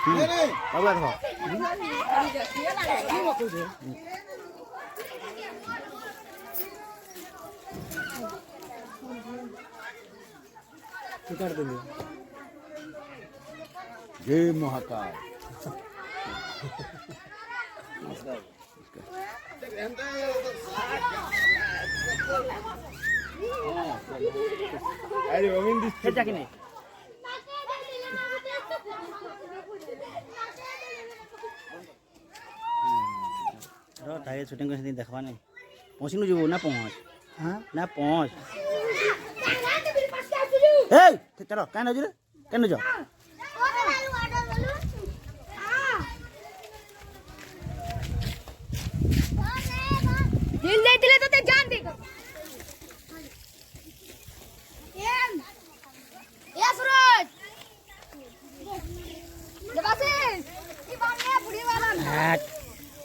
বাবু দেখো जय महाकाल अरे गोविंद जाके नहीं टाइगर शूटिंग कर देखवा नहीं पहुँची नु जो ना पहुँच हाँ ना पहुँच चलो क्या ना जो क्या ना जाओ दिले तो ते जान देगा ये सूरज जबासे की बाल में बुढ़ी वाला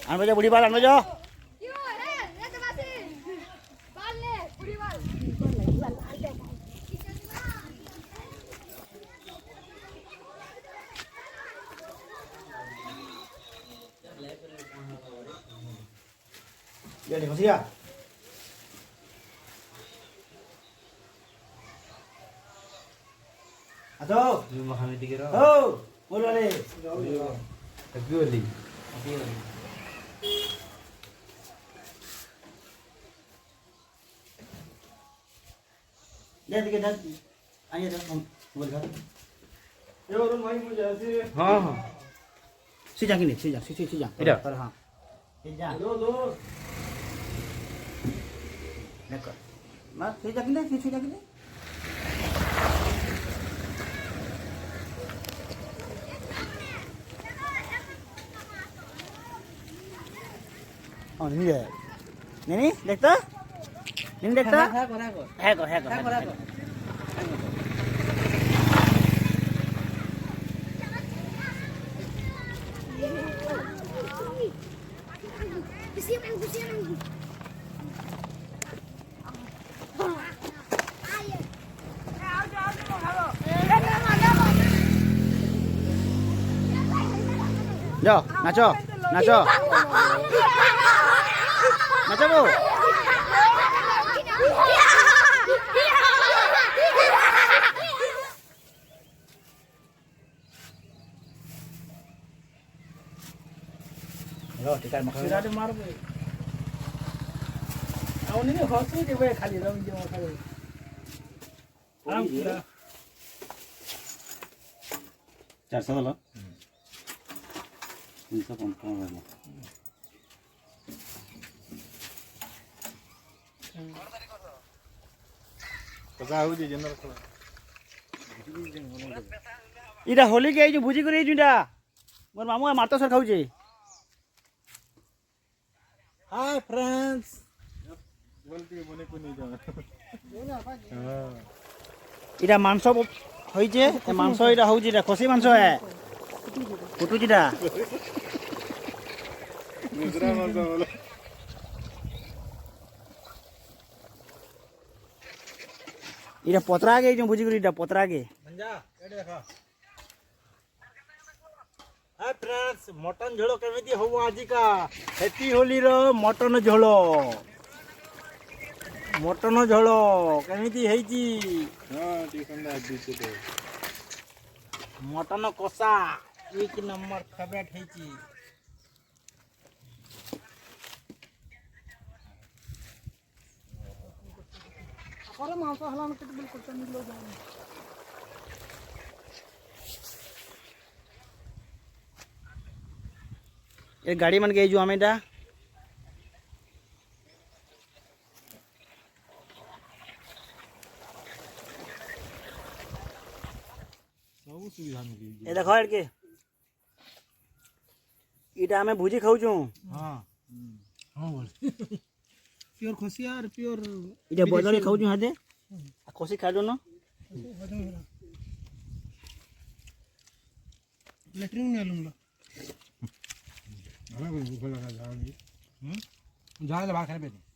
आन बजा बुढ़ी बाल आन बजा क्यों है ये जबासे बाल ले बुढ़ी बाल ये देखो Siya atau Memahami dikira. oh mulu ale Tapi oli. lihat dikit dan ayo dah mobil kan ये और भाई मुझे ऐसे हाँ हाँ. si jang ini si jang si jang Tidak. per ha si jang दो दो dekor mas si jang ini si jang ini oh ini deh ini dekta ini dekta heko Bisian. Yo, nacho, nacho, nacho bu. Lo, tikar makan. सिरा दे मार बे आओ नहीं hospital के वे खाली रम जो खाली आराम पूरा 400 dalo. 350 dalo. पता हो जी जनरल को इटा होली के जो भुजी करे जुंडा मोर मामू मारतो सर खाउजे हाय फ्रेंड्स बोलती है बोले को नहीं जाना हां इटा मांस होइजे ए मांस इटा होउजे रे खसी मांस है कुटुजिटा दूसरा मार दो बोलो इटा पतरा के जो भुजी करे इटा पतरा के मंजा एडे देखा हाय फ्रेंड्स मटन झोलो केमिति होबो आजि का हैप्पी होली रो मटन झोलो केमिति हेची हां टिफिन दा दिते तो मटन कसा 1 नंबर फेवरेट हेची अरे मांस हलान के बिल्कुल चंद लो जाओ ए गाड़ी मन के जो हमें सब सुविधा मिली ए देखो एड के इटा हमें भुजी खाऊ छु हां हां बोल प्योर खसिया और प्योर इटा बदले खाऊ छु हादे कोसी खा दो न लेटरिन में लूंगा हमें भूख लगा जाओ जा जा बाहर खाने पे